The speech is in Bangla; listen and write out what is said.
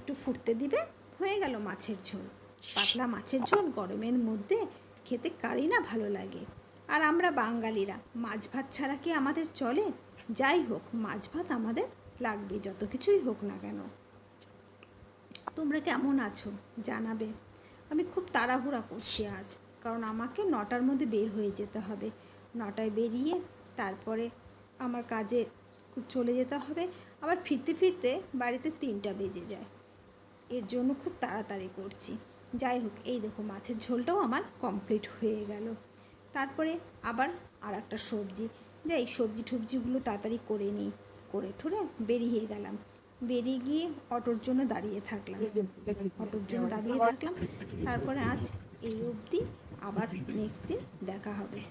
একটু ফুটতে দিবে, হয়ে গেল মাছের ঝোল। পাতলা মাছের ঝোল গরমের মধ্যে খেতে কারই না ভালো লাগে। আর আমরা বাঙালিরা মাছ ভাত ছাড়া কি আমাদের চলে? যাই হোক, মাছ ভাত আমাদের লাগবে, যত কিছুই হোক না কেন। তোমরা কেমন আছো জানাবে। আমি খুব তাড়াহুড়া করছি আজ, কারণ আমাকে 9টার মধ্যে বের হয়ে যেতে হবে। 9টায় বেরিয়ে তারপরে আমার কাজে চলে যেতে হবে। আবার ফিরতে ফিরতে বাড়িতে 3টা বেজে যায়। এর জন্য খুব তাড়াতাড়ি করছি। যাই হোক, এই দেখো মাছের ঝোলটাও আমার কমপ্লিট হয়ে গেল। তারপরে আবার আর একটা সবজি, যাই সবজি টবজিগুলো তাড়াতাড়ি করে নিই, করে ঠুরে বেরিয়ে গেলাম। বেরিয়ে গিয়ে অটোর জন্য দাঁড়িয়ে থাকলাম। তারপরে আজ এই অবধি, আবার নেক্সট দিন দেখা হবে।